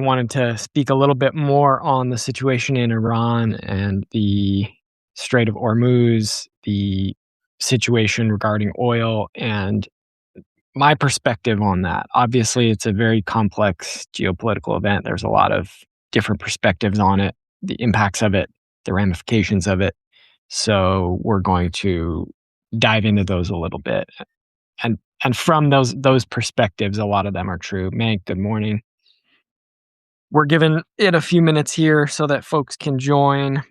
wanted to speak a little bit more on the situation in Iran and the Strait of Hormuz, the situation regarding oil, and my perspective on that. Obviously, it's a very complex geopolitical event. There's a lot of different perspectives on it, the impacts of it, the ramifications of it. So we're going to dive into those a little bit. And from those perspectives, a lot of them are true. Mank, good morning. We're giving it a few minutes here so that folks can join.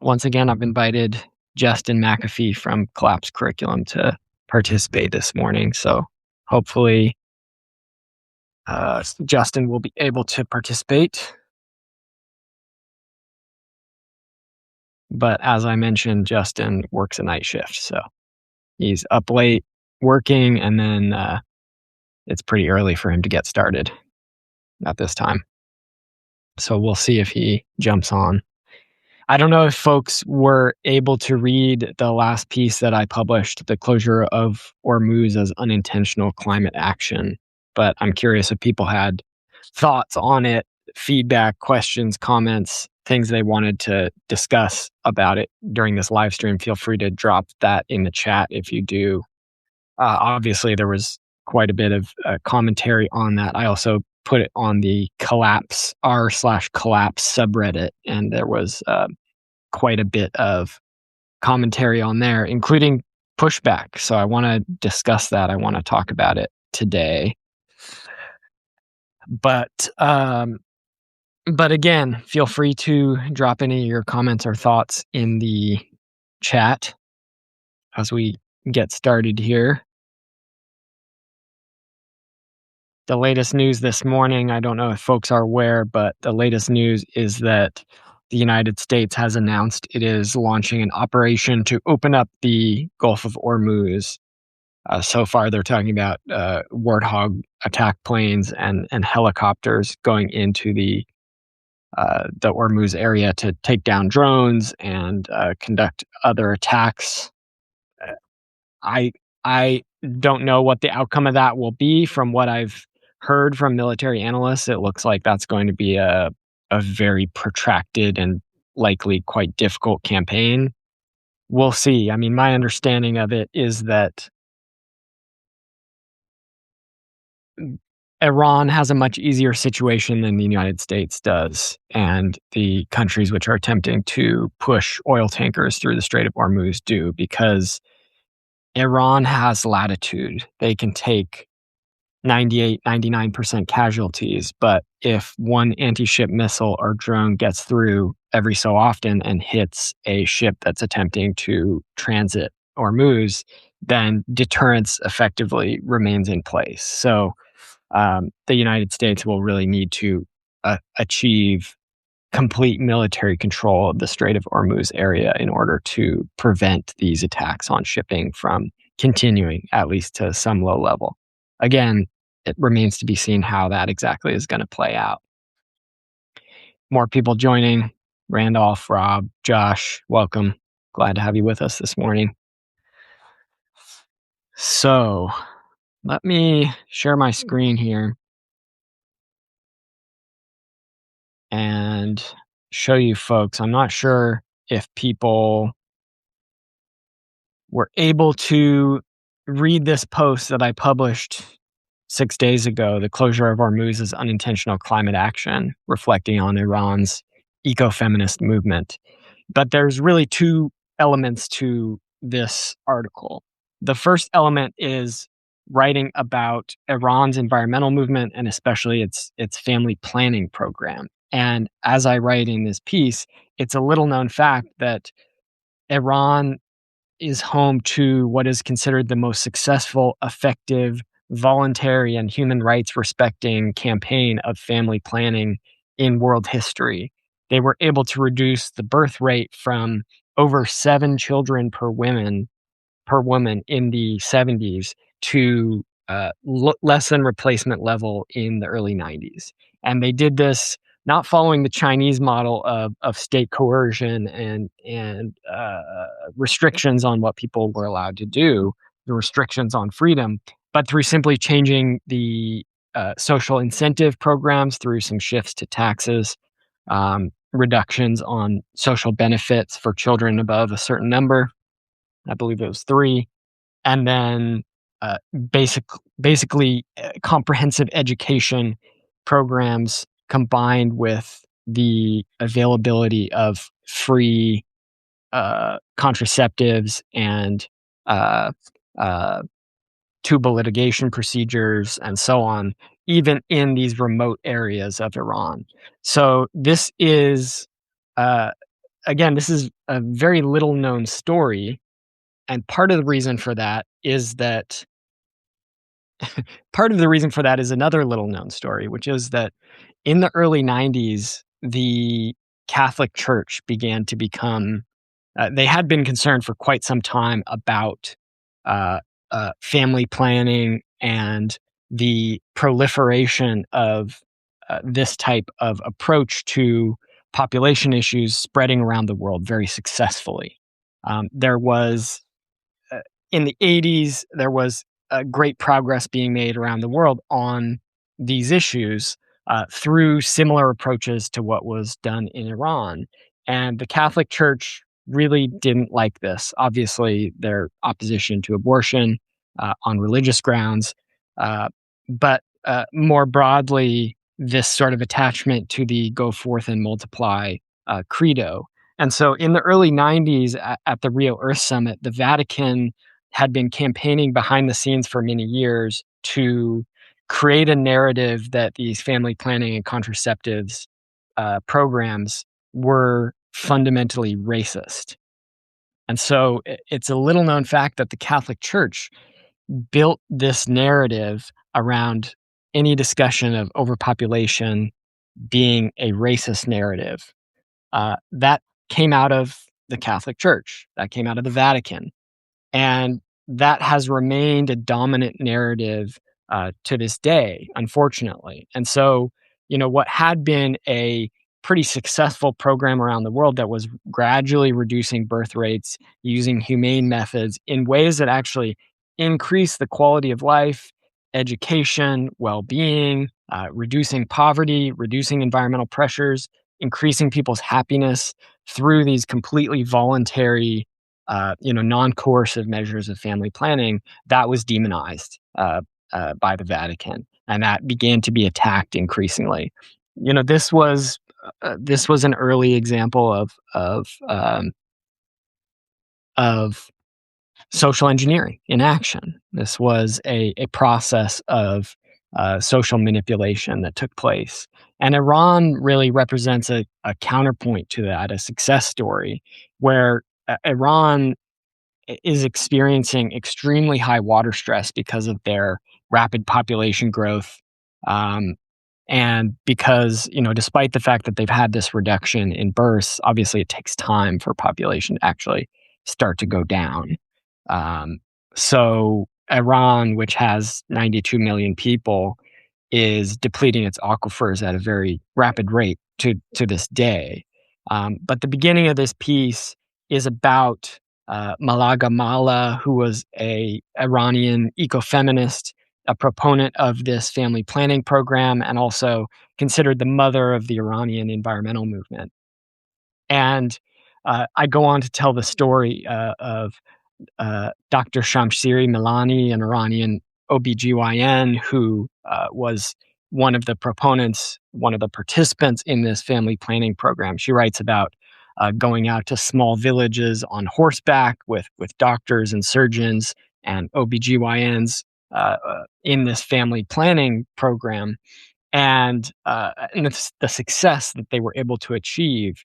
Once again, I've invited Justin McAfee from Collapse Curriculum to participate this morning. So hopefully Justin will be able to participate. But as I mentioned, Justin works a night shift. So he's up late working, and then it's pretty early for him to get started at this time. So we'll see if he jumps on. I don't know if folks were able to read the last piece that I published, The Closure of Hormuz as Unintentional Climate Action, but I'm curious if people had thoughts on it, feedback, questions, comments, things they wanted to discuss about it during this live stream. Feel free to drop that in the chat if you do. Obviously, there was quite a bit of commentary on that. I also put it on the Collapse r/collapse subreddit, and there was quite a bit of commentary on there, including pushback. So I want to discuss that. I want to talk about it today. But again, feel free to drop any of your comments or thoughts in the chat as we get started here. The latest news this morning, I don't know if folks are aware, but the latest news is that the United States has announced it is launching an operation to open up the Gulf of Hormuz. So far, they're talking about Warthog attack planes and helicopters going into the Hormuz area to take down drones and conduct other attacks. I don't know what the outcome of that will be. From what I've heard from military analysts, it looks like that's going to be a very protracted and likely quite difficult campaign. We'll see. I mean, my understanding of it is that Iran has a much easier situation than the United States does, and the countries which are attempting to push oil tankers through the Strait of Hormuz do, because Iran has latitude. They can take 98, 99% casualties, but if one anti-ship missile or drone gets through every so often and hits a ship that's attempting to transit Hormuz, then deterrence effectively remains in place. So the United States will really need to achieve complete military control of the Strait of Hormuz area in order to prevent these attacks on shipping from continuing, at least to some low level. Again, it remains to be seen how that exactly is going to play out. More people joining. Randolph, Rob, Josh, welcome. Glad to have you with us this morning. So let me share my screen here and show you folks. I'm not sure if people were able to read this post that I published 6 days ago, The Closure of Hormuz as Unintentional Climate Action, reflecting on Iran's eco-feminist movement. But there's really two elements to this article. The first element is writing about Iran's environmental movement and especially its family planning program. And as I write in this piece, it's a little known fact that Iran is home to what is considered the most successful, effective, voluntary, and human rights respecting campaign of family planning in world history. They were able to reduce the birth rate from over 7 children per woman in the 70s to less than replacement level in the early 90s. And they did this not following the Chinese model of state coercion and restrictions on what people were allowed to do, the restrictions on freedom, but through simply changing the social incentive programs through some shifts to taxes, reductions on social benefits for children above a certain number. I believe it was three, and then uh, basic, basically comprehensive education programs combined with the availability of free contraceptives and uh, uh, tubal litigation procedures and so on, even in these remote areas of Iran. So this is, uh, again, this is a very little known story. And part of the reason for that is another little known story, which is that in the early 90s, the Catholic Church began to become they had been concerned for quite some time about uh, family planning and the proliferation of this type of approach to population issues spreading around the world very successfully. There was in the 80s, there was great progress being made around the world on these issues through similar approaches to what was done in Iran. And the Catholic Church really didn't like this. Obviously, their opposition to abortion on religious grounds, but more broadly, this sort of attachment to the go forth and multiply credo. And so in the early 90s at the Rio Earth Summit, the Vatican had been campaigning behind the scenes for many years to create a narrative that these family planning and contraceptives programs were fundamentally racist. And so it's a little known fact that the Catholic Church built this narrative around any discussion of overpopulation being a racist narrative. That came out of the Catholic Church, that came out of the Vatican. And that has remained a dominant narrative to this day, unfortunately. And so, what had been a pretty successful program around the world that was gradually reducing birth rates using humane methods in ways that actually increase the quality of life, education, well being, reducing poverty, reducing environmental pressures, increasing people's happiness through these completely voluntary non-coercive measures of family planning, that was demonized by the Vatican, and that began to be attacked increasingly. This was an early example of social engineering in action. This was a process of social manipulation that took place. And Iran really represents a counterpoint to that, a success story, where Iran is experiencing extremely high water stress because of their rapid population growth. Um, and because, despite the fact that they've had this reduction in births, obviously it takes time for population to actually start to go down. Um, so Iran, which has 92 million people, is depleting its aquifers at a very rapid rate to this day. But the beginning of this piece is about Malaga Mala, who was a Iranian ecofeminist, a proponent of this family planning program, and also considered the mother of the Iranian environmental movement. And I go on to tell the story of Dr. Shamsiri Milani, an Iranian OBGYN who was one of the proponents, one of the participants in this family planning program. She writes about going out to small villages on horseback with doctors and surgeons and OBGYNs in this family planning program, and the success that they were able to achieve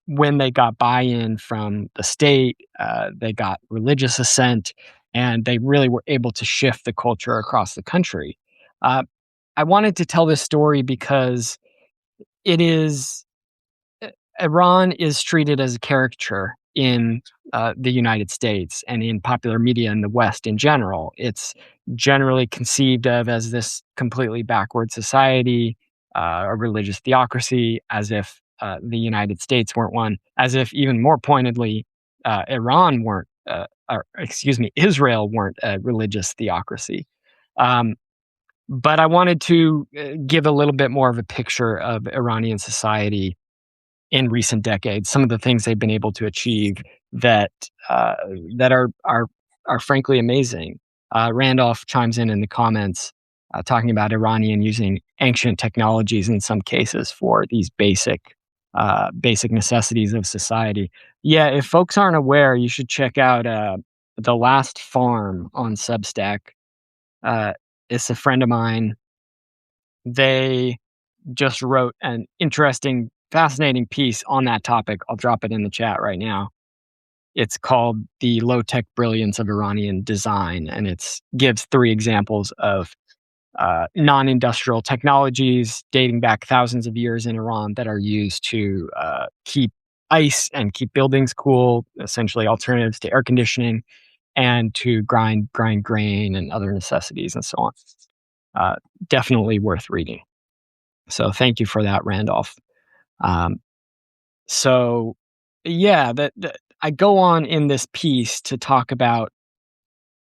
when they got buy-in from the state, they got religious assent, and they really were able to shift the culture across the country. I wanted to tell this story because it is Iran is treated as a caricature in the United States and in popular media in the West in general. It's generally conceived of as this completely backward society, a religious theocracy, as if the United States weren't one, as if even more pointedly, Iran weren't, or excuse me, Israel weren't a religious theocracy. Um, But I wanted to give a little bit more of a picture of Iranian society in recent decades. Some of the things they've been able to achieve that uh, that are frankly amazing. Randolph chimes in the comments talking about Iranian using ancient technologies in some cases for these basic necessities of society. Yeah, if folks aren't aware, you should check out The Last Farm on Substack. Uh, it's a friend of mine. They just wrote an interesting, fascinating piece on that topic. I'll drop it in the chat right now. It's called "The Low-Tech Brilliance of Iranian Design," and it gives 3 examples of non-industrial technologies dating back thousands of years in Iran that are used to keep ice and keep buildings cool, essentially alternatives to air conditioning, and to grind grain and other necessities and so on. Uh, Definitely worth reading. So thank you for that, Randolph. Um, so yeah, that I go on in this piece to talk about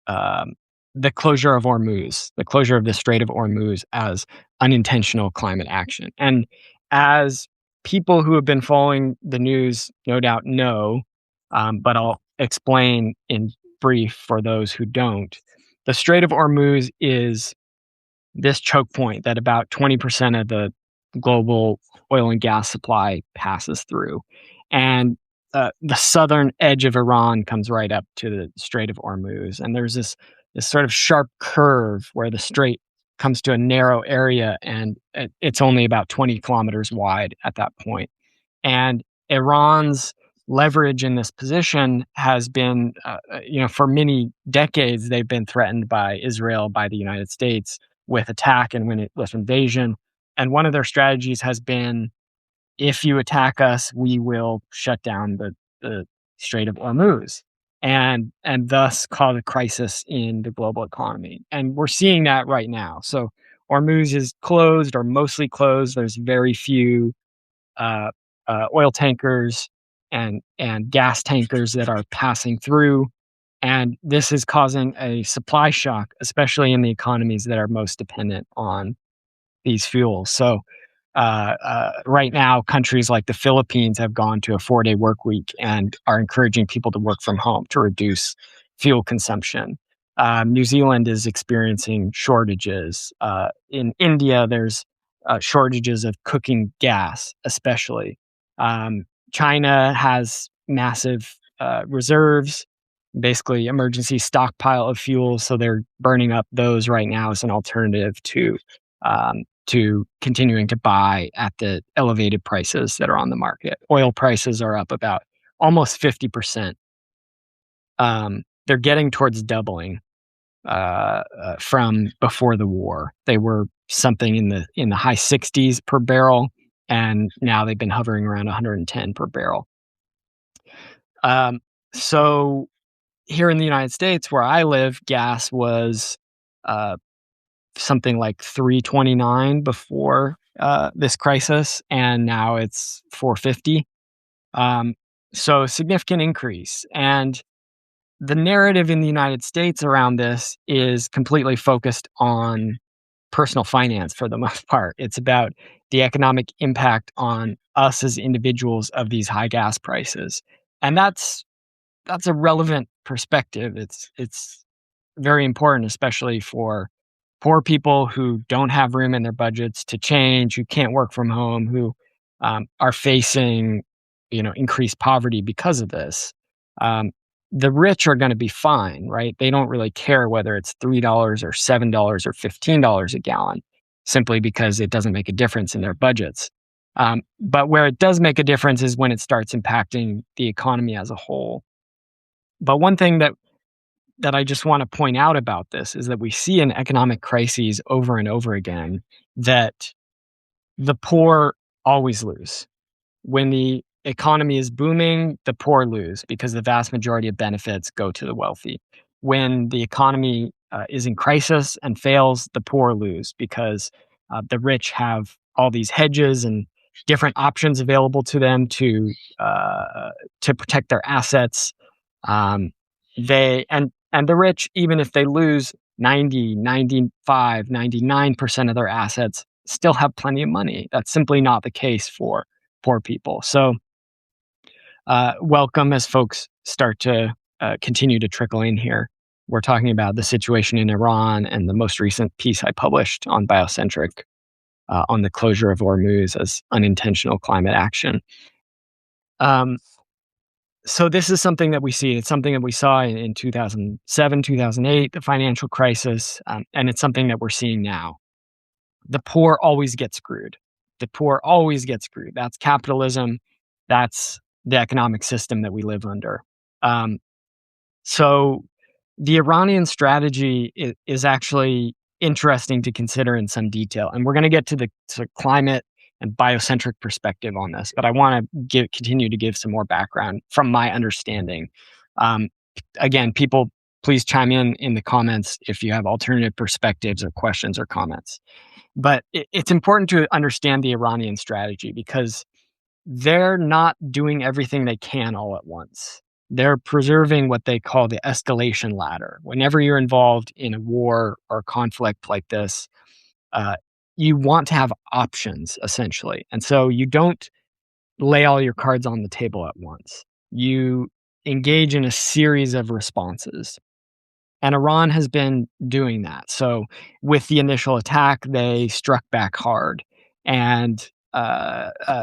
um, the closure of Hormuz, the closure of the Strait of Hormuz as unintentional climate action. And as people who have been following the news no doubt know, but I'll explain in brief for those who don't, the Strait of Hormuz is this choke point that about 20% of the global oil and gas supply passes through. And the southern edge of Iran comes right up to the Strait of Hormuz. And there's this sort of sharp curve where the strait comes to a narrow area, and it's only about 20 kilometers wide at that point. And Iran's leverage in this position has been, for many decades, they've been threatened by Israel, by the United States with attack and with invasion. And one of their strategies has been, if you attack us, we will shut down the Strait of Hormuz and thus cause a crisis in the global economy. And we're seeing that right now. So Hormuz is closed or mostly closed. There's very few uh, oil tankers and gas tankers that are passing through. And this is causing a supply shock, especially in the economies that are most dependent on these fuels. So right now, countries like the Philippines have gone to a 4-day work week and are encouraging people to work from home to reduce fuel consumption. New Zealand is experiencing shortages. In India, there's shortages of cooking gas, especially. China has massive reserves, basically emergency stockpile of fuel, so they're burning up those right now as an alternative to continuing to buy at the elevated prices that are on the market. Oil prices are up about almost 50%. They're getting towards doubling from before the war. They were something in the high 60s per barrel, and now they've been hovering around 110 per barrel. So here in the United States, where I live, gas was something like $3.29 before this crisis, and now it's $4.50. So significant increase. And the narrative in the United States around this is completely focused on personal finance for the most part. It's about the economic impact on us as individuals of these high gas prices. And that's a relevant perspective. It's very important, especially for poor people who don't have room in their budgets to change, who can't work from home, who are facing, increased poverty because of this. The rich are going to be fine, right? They don't really care whether it's $3 or $7 or $15 a gallon, simply because it doesn't make a difference in their budgets. But where it does make a difference is when it starts impacting the economy as a whole. But one thing that I just want to point out about this is that we see in economic crises over and over again that the poor always lose. When the economy is booming, the poor lose because the vast majority of benefits go to the wealthy. When the economy is in crisis and fails, the poor lose because the rich have all these hedges and different options available to them to protect their assets. And the rich, even if they lose, 90, 95, 99% of their assets still have plenty of money. That's simply not the case for poor people. So, welcome as folks start to continue to trickle in here. We're talking about the situation in Iran and the most recent piece I published on Biocentric on the closure of Hormuz as unintentional climate action. Um, so this is something that we see. It's something that we saw in 2007, 2008, the financial crisis, and it's something that we're seeing now. The poor always get screwed. The poor always get screwed. That's capitalism. That's the economic system that we live under. Um, so the Iranian strategy is actually interesting to consider in some detail, and we're going to get to the climate and biocentric perspective on this. But I want to continue to give some more background from my understanding. Um, Again, people, please chime in the comments if you have alternative perspectives or questions or comments. But it's important to understand the Iranian strategy because they're not doing everything they can all at once. They're preserving what they call the escalation ladder. Whenever you're involved in a war or conflict like this, uh, you want to have options, essentially. And so you don't lay all your cards on the table at once. You engage in a series of responses. And Iran has been doing that. So with the initial attack, they struck back hard. And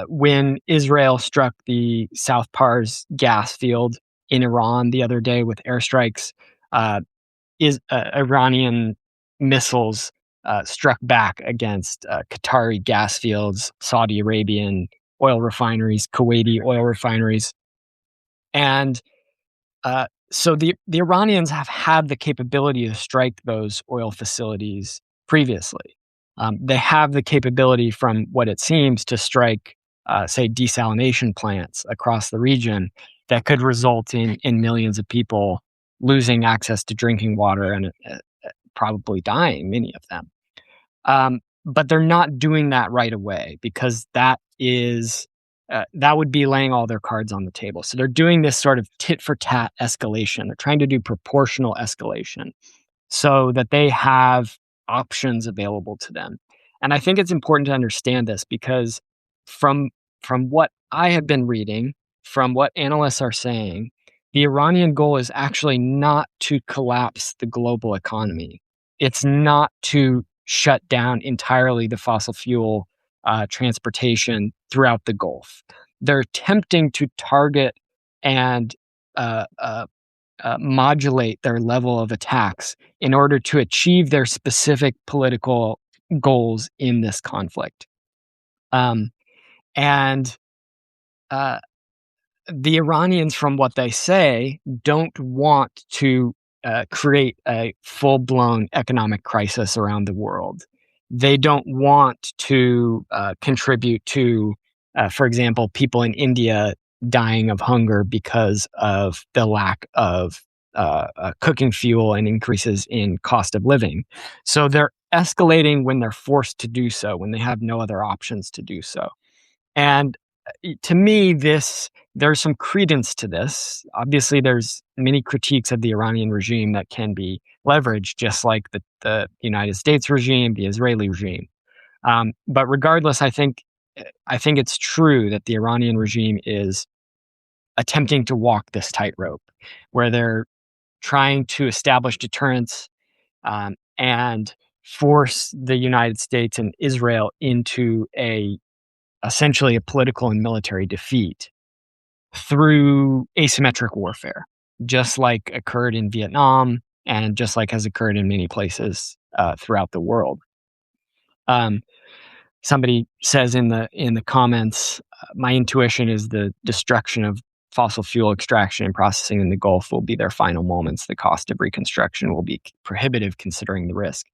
when Israel struck the South Pars gas field in Iran the other day with airstrikes, uh, Iranian missiles struck back against Qatari gas fields, Saudi Arabian oil refineries, Kuwaiti oil refineries. And so the Iranians have had the capability to strike those oil facilities previously. They have the capability, from what it seems, to strike, say, desalination plants across the region that could result in millions of people losing access to drinking water and probably dying, many of them. But they're not doing that right away because that would be laying all their cards on the table. So they're doing this sort of tit for tat escalation. They're trying to do proportional escalation so that they have options available to them. And I think it's important to understand this because from what I have been reading, from what analysts are saying, the Iranian goal is actually not to collapse the global economy. It's not to shut down entirely the fossil fuel transportation throughout the Gulf. They're attempting to target and modulate their level of attacks in order to achieve their specific political goals in this conflict. And the Iranians, from what they say, don't want to create a full-blown economic crisis around the world. They don't want to contribute to, for example, people in India dying of hunger because of the lack of cooking fuel and increases in cost of living. So they're escalating when they're forced to do so, when they have no other options to do so. And to me, there's some credence to this. Obviously, there's many critiques of the Iranian regime that can be leveraged, just like the United States regime, the Israeli regime. But regardless, I think it's true that the Iranian regime is attempting to walk this tightrope, where they're trying to establish deterrence and force the United States and Israel into essentially a political and military defeat through asymmetric warfare, just like occurred in Vietnam and just like has occurred in many places throughout the world. Somebody says in the comments, my intuition is the destruction of fossil fuel extraction and processing in the Gulf will be their final moments. The cost of reconstruction will be prohibitive considering the risk.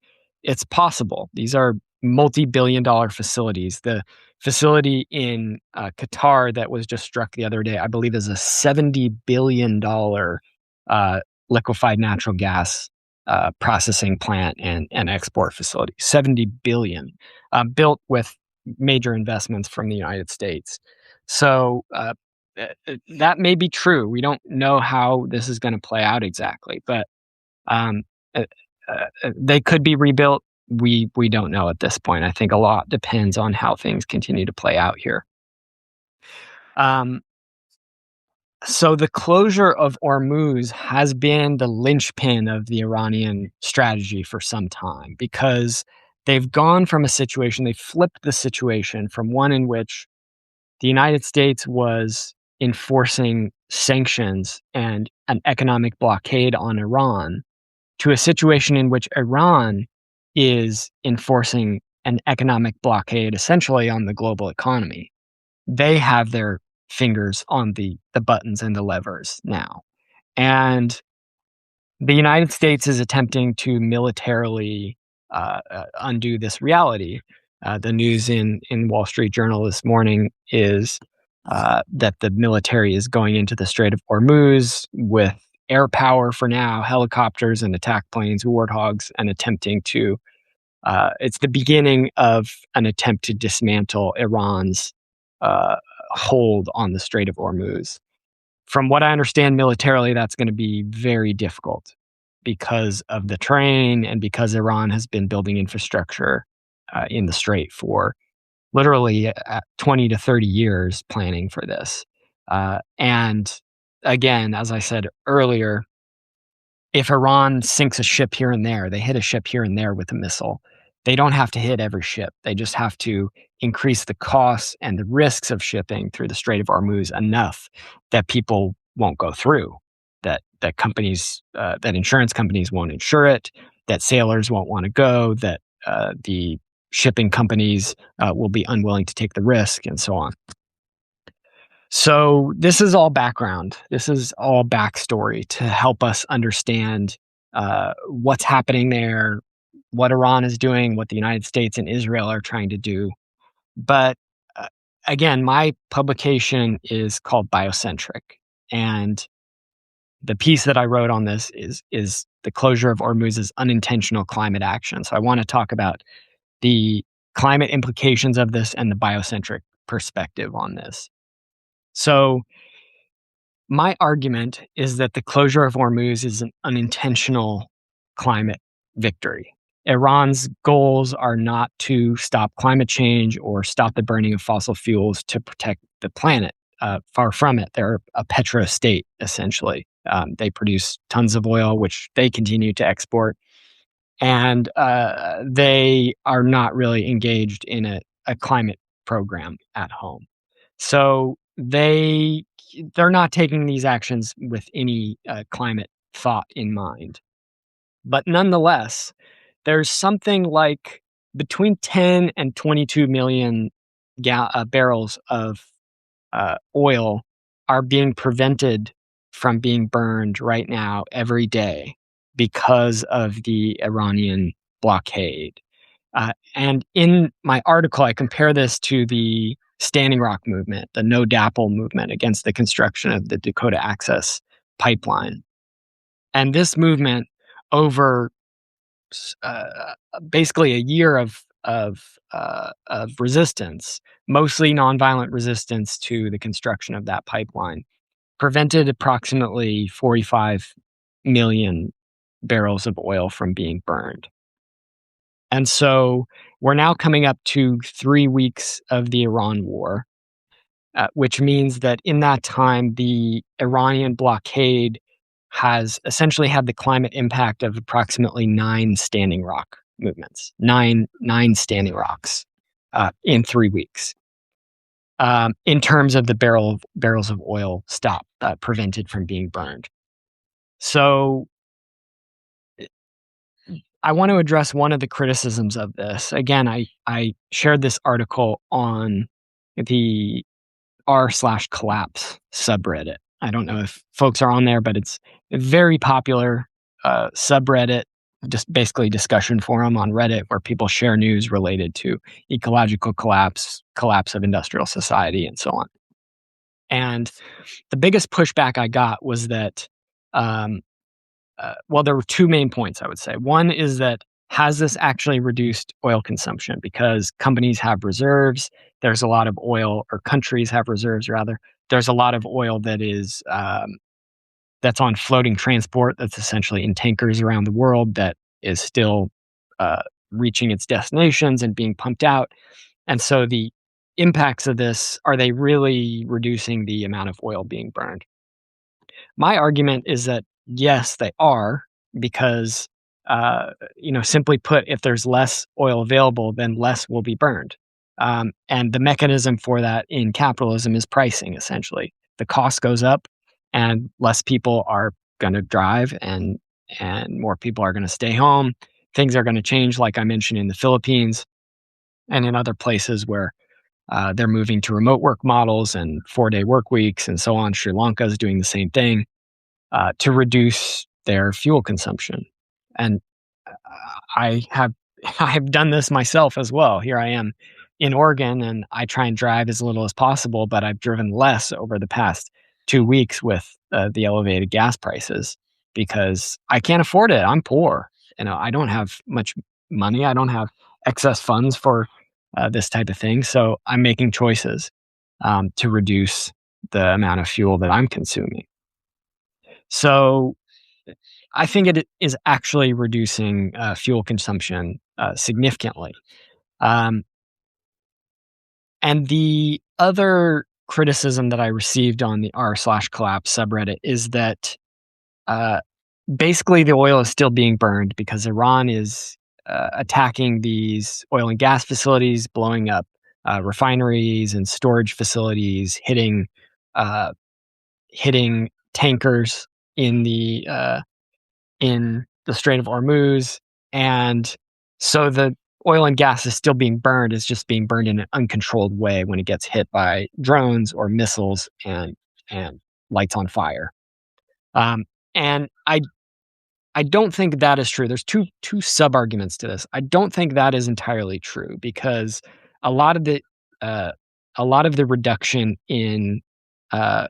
It's possible. These are multi-billion-dollar facilities. The facility in Qatar that was just struck the other day, I believe, is a $70 billion liquefied natural gas processing plant and export facility. $70 billion, built with major investments from the United States. So that may be true. We don't know how this is going to play out exactly, but they could be rebuilt. We don't know at this point. I think a lot depends on how things continue to play out here. Um, so the closure of Hormuz has been the linchpin of the Iranian strategy for some time because they've gone from a situation, they flipped the situation from one in which the United States was enforcing sanctions and an economic blockade on Iran to a situation in which Iran is enforcing an economic blockade essentially on the global economy. They have their fingers on the buttons and the levers now. And the United States is attempting to militarily undo this reality. The news in Wall Street Journal this morning is that the military is going into the Strait of Hormuz with air power for now, helicopters and attack planes, warthogs, and attempting to. It's the beginning of an attempt to dismantle Iran's hold on the Strait of Hormuz. From what I understand militarily, that's going to be very difficult because of the terrain and because Iran has been building infrastructure in the Strait for literally 20 to 30 years planning for this. And again, as I said earlier, if Iran sinks a ship here and there, they hit a ship here and there with a missile, they don't have to hit every ship. They just have to increase the costs and the risks of shipping through the Strait of Hormuz enough that people won't go through, that companies, that insurance companies won't insure it, that sailors won't want to go, that the shipping companies will be unwilling to take the risk, and so on. So this is all background. This is all backstory to help us understand what's happening there, what Iran is doing, what the United States and Israel are trying to do. But again, my publication is called Biocentric, and the piece that I wrote on this is the closure of Hormuz's unintentional climate action. So I want to talk about the climate implications of this and the biocentric perspective on this. So my argument is that the closure of Hormuz is an unintentional climate victory. Iran's goals are not to stop climate change or stop the burning of fossil fuels to protect the planet. Far from it. They're a petro state, essentially. They produce tons of oil, which they continue to export. And they are not really engaged in a climate program at home. So they're not taking these actions with any climate thought in mind. But nonetheless, there's something like between 10 and 22 million barrels of oil are being prevented from being burned right now every day because of the Iranian blockade. And in my article, I compare this to the Standing Rock movement, the No DAPL movement against the construction of the Dakota Access Pipeline. And this movement, over basically a year of resistance, mostly nonviolent resistance to the construction of that pipeline, prevented approximately 45 million barrels of oil from being burned. And so we're now coming up to 3 weeks of the Iran war, which means that in that time, the Iranian blockade has essentially had the climate impact of approximately 9 Standing Rock movements, nine Standing Rocks in 3 weeks. In terms of the barrels of oil prevented from being burned. So I want to address one of the criticisms of this. Again, I shared this article on the r/collapse subreddit. I don't know if folks are on there, but it's a very popular subreddit, just basically discussion forum on Reddit where people share news related to ecological collapse of industrial society, and so on. And the biggest pushback I got was that, well, there were 2 main points, I would say. One is that, has this actually reduced oil consumption? Because companies have reserves. There's a lot of oil, or countries have reserves, rather. There's a lot of oil that is that's on floating transport, that's essentially in tankers around the world, that is still uh, reaching its destinations and being pumped out. And so the impacts of this, are they really reducing the amount of oil being burned? My argument is that yes, they are, because simply put, if there's less oil available, then less will be burned. And the mechanism for that in capitalism is pricing. Essentially, the cost goes up, and less people are going to drive, and more people are going to stay home. Things are going to change, like I mentioned, in the Philippines and in other places where they're moving to remote work models and 4-day work weeks and so on. Sri Lanka is doing the same thing to reduce their fuel consumption. And I have I have done this myself as well. Here I am in Oregon, and I try and drive as little as possible, but I've driven less over the past 2 weeks with the elevated gas prices because I can't afford it. I'm poor. I don't have much money. I don't have excess funds for this type of thing. So I'm making choices to reduce the amount of fuel that I'm consuming. So I think it is actually reducing fuel consumption significantly. Um, and the other criticism that I received on the r/collapse subreddit is that uh, basically the oil is still being burned because Iran is attacking these oil and gas facilities, blowing up refineries and storage facilities, uh, hitting tankers in the Strait of Hormuz. And so the oil and gas is still being burned. It's just being burned in an uncontrolled way when it gets hit by drones or missiles and lights on fire. And I don't think that is true. There's two sub arguments to this. I don't think that is entirely true because a lot of the uh, a lot of the reduction in uh,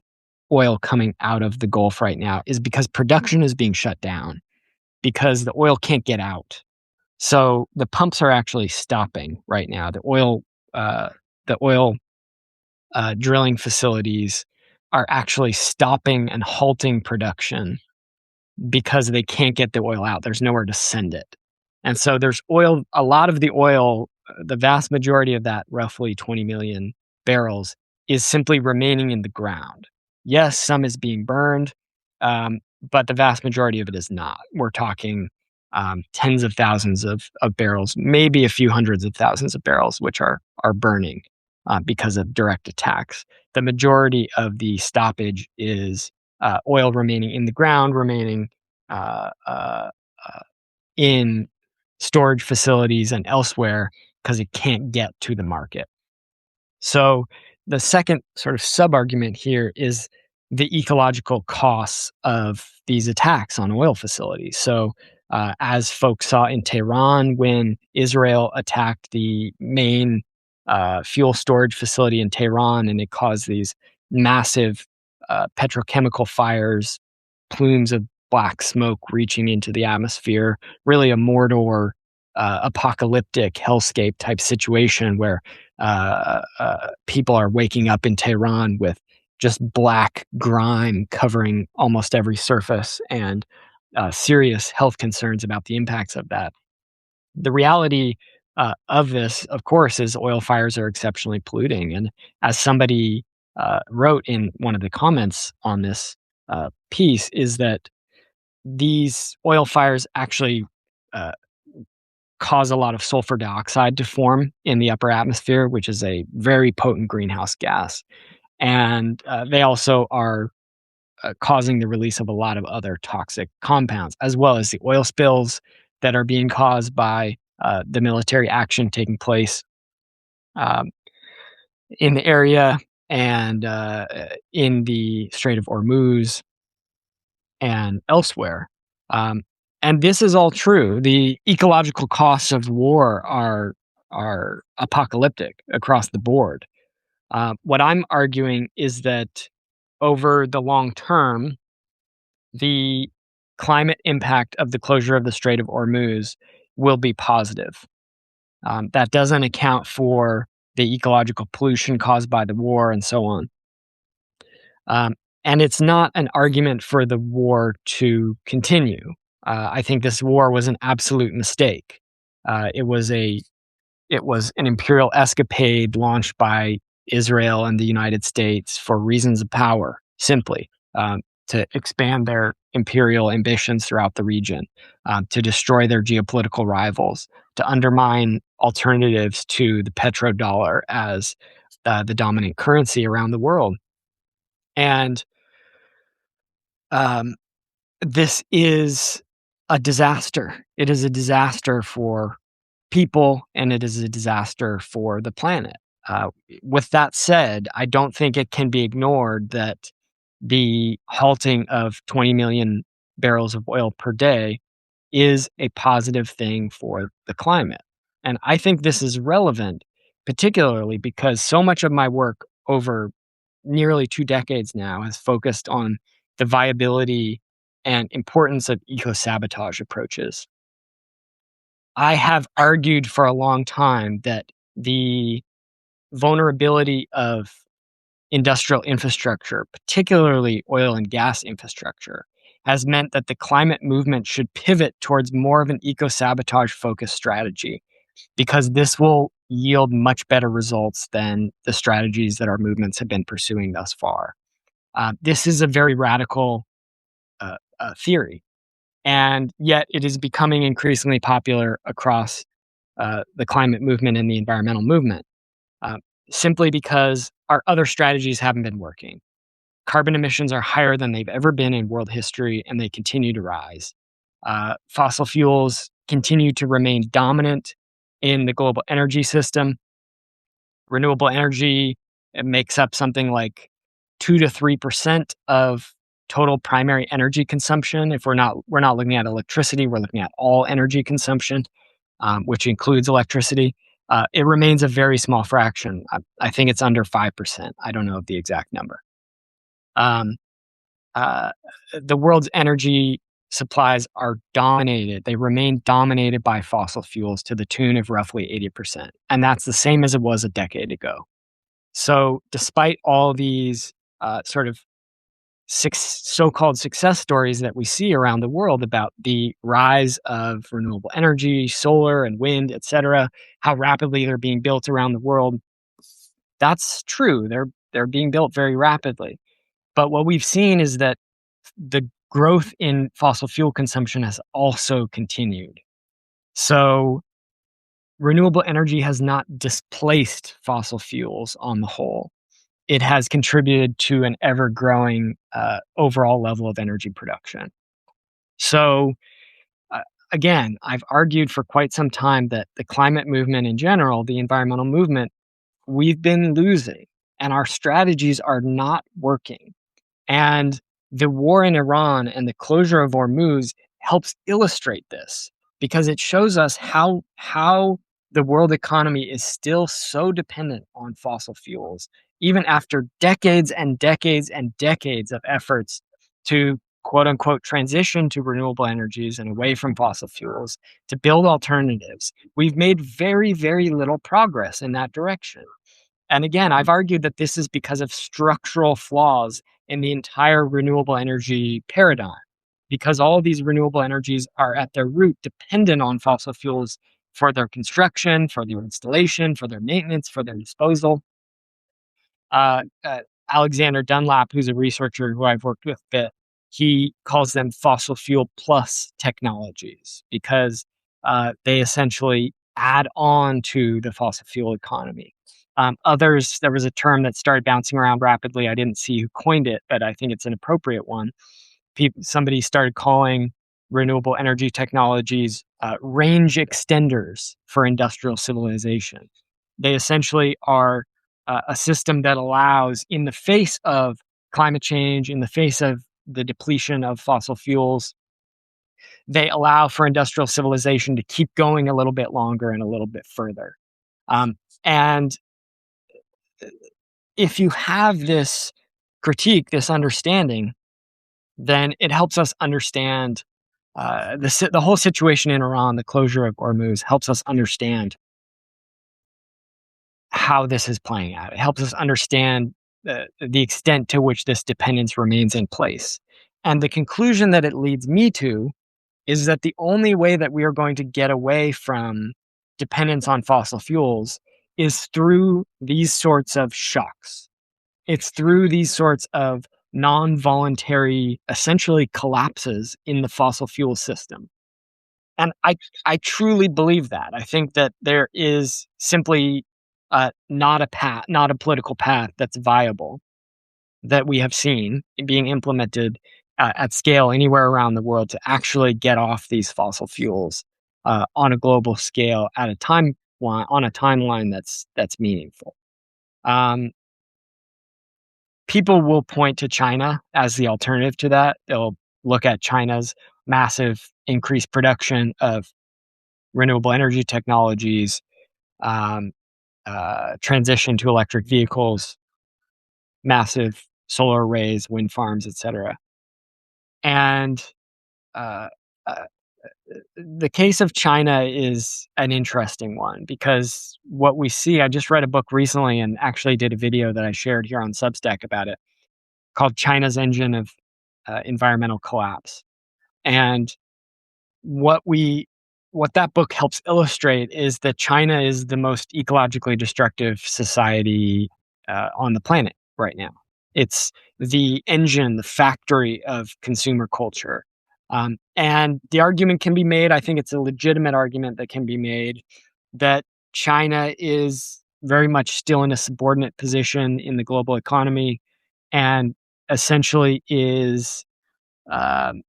oil coming out of the Gulf right now is because production is being shut down because the oil can't get out. So the pumps are actually stopping right now. Uh, the oil drilling facilities are actually stopping and halting production because they can't get the oil out. There's nowhere to send it. And so there's oil, a lot of the oil, the vast majority of that, roughly 20 million barrels, is simply remaining in the ground. Yes, some is being burned, but the vast majority of it is not. We're talking tens of thousands of barrels, maybe a few hundreds of thousands of barrels, which are burning because of direct attacks. The majority of the stoppage is oil remaining in the ground, remaining uh, uh, uh, in storage facilities and elsewhere because it can't get to the market. So the second sort of sub argument here is the ecological costs of these attacks on oil facilities. So, as folks saw in Tehran when Israel attacked the main fuel storage facility in Tehran, and it caused these massive petrochemical fires, plumes of black smoke reaching into the atmosphere, really a Mordor apocalyptic hellscape type situation where people are waking up in Tehran with just black grime covering almost every surface and serious health concerns about the impacts of that. The reality of this, of course, is oil fires are exceptionally polluting. And as somebody wrote in one of the comments on this piece, is that these oil fires actually uh, cause a lot of sulfur dioxide to form in the upper atmosphere, which is a very potent greenhouse gas. And they also are causing the release of a lot of other toxic compounds, as well as the oil spills that are being caused by the military action taking place um, in the area and in the Strait of Hormuz and elsewhere. Um, and this is all true. The ecological costs of war are apocalyptic across the board. What I'm arguing is that over the long term, the climate impact of the closure of the Strait of Hormuz will be positive. That doesn't account for the ecological pollution caused by the war and so on. Um, and it's not an argument for the war to continue. I think this war was an absolute mistake. It was an imperial escapade launched by Israel and the United States for reasons of power, simply to expand their imperial ambitions throughout the region, to destroy their geopolitical rivals, to undermine alternatives to the petrodollar as the dominant currency around the world. And um, this is a disaster. It is a disaster for people, and it is a disaster for the planet. With that said, I don't think it can be ignored that the halting of 20 million barrels of oil per day is a positive thing for the climate. And I think this is relevant, particularly because so much of my work over nearly 2 decades now has focused on the viability and importance of eco sabotage approaches. I have argued for a long time that the vulnerability of industrial infrastructure, particularly oil and gas infrastructure, has meant that the climate movement should pivot towards more of an eco sabotage focused strategy because this will yield much better results than the strategies that our movements have been pursuing thus far. This is a very radical theory, and yet it is becoming increasingly popular across the climate movement and the environmental movement, uh, simply because our other strategies haven't been working. Carbon emissions are higher than they've ever been in world history, and they continue to rise. Fossil fuels continue to remain dominant in the global energy system. Renewable energy, it makes up something like 2 to 3% of total primary energy consumption. If we're not looking at electricity, we're looking at all energy consumption, which includes electricity. It remains a very small fraction. I think it's under 5%. I don't know the exact number. Um, uh, the world's energy supplies are dominated. They remain dominated by fossil fuels to the tune of roughly 80%. And that's the same as it was a decade ago. So, despite all these sort of so-called success stories that we see around the world about the rise of renewable energy, solar and wind, etc., how rapidly they're being built around the world, that's true. They're being built very rapidly. But what we've seen is that the growth in fossil fuel consumption has also continued. So renewable energy has not displaced fossil fuels on the whole. It has contributed to an ever growing overall level of energy production. So, uh, again, I've argued for quite some time that the climate movement in general, the environmental movement, we've been losing and our strategies are not working. And the war in Iran and the closure of Hormuz helps illustrate this because it shows us how the world economy is still so dependent on fossil fuels, even after decades and decades and decades of efforts to quote unquote transition to renewable energies and away from fossil fuels to build alternatives. We've made very, very little progress in that direction. And again, I've argued that this is because of structural flaws in the entire renewable energy paradigm, because all of these renewable energies are at their root dependent on fossil fuels for their construction, for their installation, for their maintenance, for their disposal. uh, uh, Alexander Dunlap, who's a researcher who I've worked with, he calls them fossil fuel plus technologies because they essentially add on to the fossil fuel economy. Others, there was a term that started bouncing around rapidly. I didn't see who coined it, but I think it's an appropriate one. Somebody started calling renewable energy technologies range extenders for industrial civilization. They essentially are a system that allows, in the face of climate change, in the face of the depletion of fossil fuels, they allow for industrial civilization to keep going a little bit longer and a little bit further. And if you have this critique, this understanding, then it helps us understand the whole situation in Iran, the closure of Hormuz, helps us understand how this is playing out. It helps us understand the extent to which this dependence remains in place. And the conclusion that it leads me to is that the only way that we are going to get away from dependence on fossil fuels is through these sorts of shocks. It's through these sorts of non-voluntary, essentially collapses in the fossil fuel system. And I truly believe that. I think that there is simply not a political path that's viable that we have seen being implemented at scale anywhere around the world to actually get off these fossil fuels on a global scale at a timeline that's meaningful. Um, People will point to China as the alternative to that. They'll look at China's massive increased production of renewable energy technologies, um, transition to electric vehicles, massive solar arrays, wind farms, etc. And uh, uh, the case of China is an interesting one because what we see, I just read a book recently and actually did a video that I shared here on Substack about it called China's Engine of Environmental Collapse. And what we what that book helps illustrate is that China is the most ecologically destructive society on the planet right now. It's the engine, the factory of consumer culture. And the argument can be made, I think it's a legitimate argument that can be made, that China is very much still in a subordinate position in the global economy and essentially um,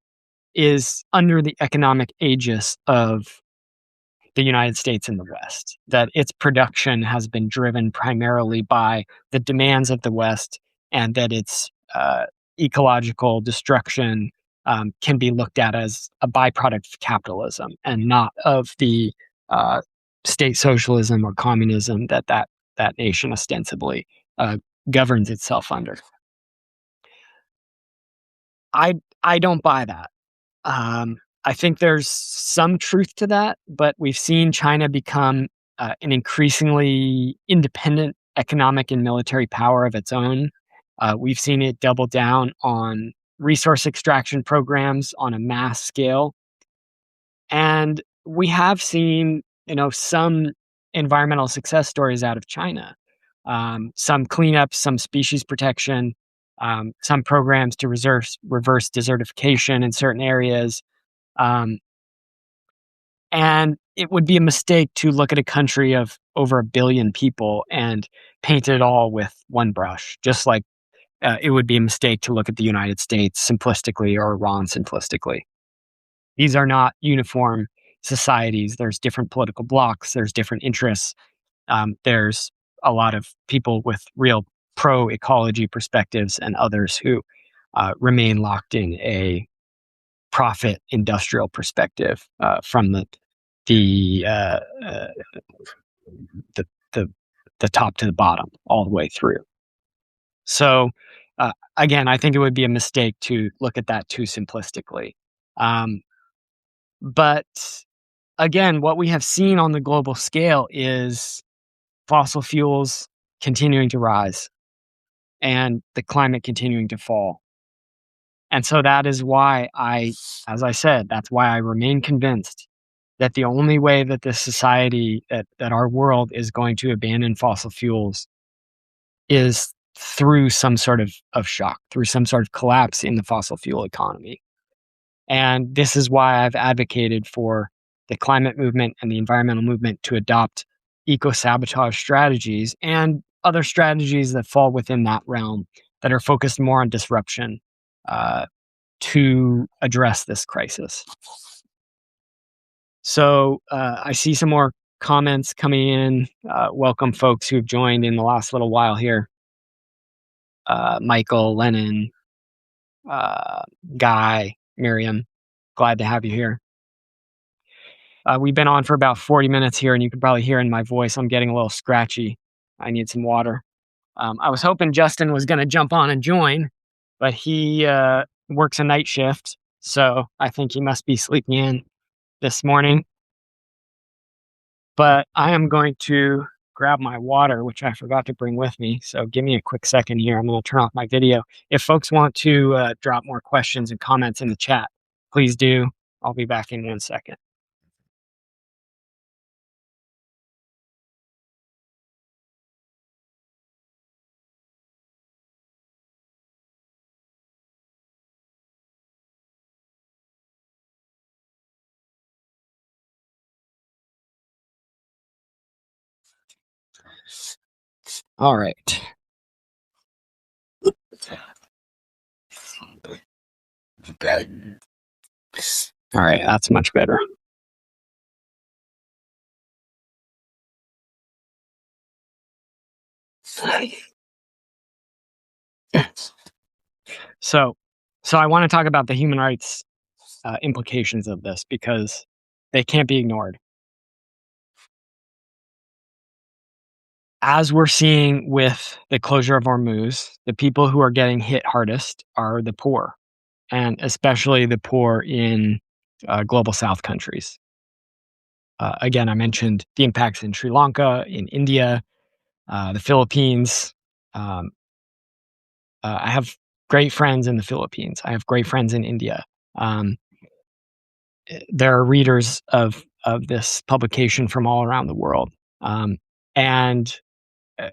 is under the economic aegis of the United States and the West, that its production has been driven primarily by the demands of the West, and that its ecological destruction can be looked at as a byproduct of capitalism and not of the uh, state socialism or communism that nation ostensibly uh, governs itself under. I I don't buy that. I think there's some truth to that, but we've seen China become an increasingly independent economic and military power of its own. We've seen it double down on resource extraction programs on a mass scale. And we have seen, some environmental success stories out of China. Some cleanups, some species protection, some programs to reverse desertification in certain areas. Um, and it would be a mistake to look at a country of over 1 billion people and paint it all with one brush, just like it would be a mistake to look at the United States simplistically or Iran simplistically. These are not uniform societies. There's different political blocs, there's different interests. There's a lot of people with real pro ecology perspectives and others who remain locked in a profit industrial perspective from the, uh, uh, the the the top to the bottom, all the way through. So again, I think it would be a mistake to look at that too simplistically. Um, but again, what we have seen on the global scale is fossil fuels continuing to rise and the climate continuing to fall. And so that is why as I said, that's why I remain convinced that the only way that this society, that our world is going to abandon fossil fuels is through some sort of shock, through some sort of collapse in the fossil fuel economy. And this is why I've advocated for the climate movement and the environmental movement to adopt eco-sabotage strategies and other strategies that fall within that realm that are focused more on disruption to address this crisis. So I see some more comments coming in. Welcome folks who've joined in the last little while here. Michael, Lennon, Guy, Miriam, glad to have you here. We've been on for about 40 minutes here, and you can probably hear in my voice I'm getting a little scratchy. I need some water. I was hoping Justin was going to jump on and join, but he works a night shift, so I think he must be sleeping in this morning. But I am going to grab my water, which I forgot to bring with me. So give me a quick second here. I'm going to turn off my video. If folks want to drop more questions and comments in the chat, please do. I'll be back in 1 second. All right. All right, that's much better. So, so I want to talk about the human rights implications of this because they can't be ignored. As we're seeing with the closure of Hormuz, the people who are getting hit hardest are the poor, and especially the poor in global South countries. Again, I mentioned the impacts in Sri Lanka, in India, the Philippines. Um, I have great friends in the Philippines. I have great friends in India. Um, there are readers of this publication from all around the world, and uh,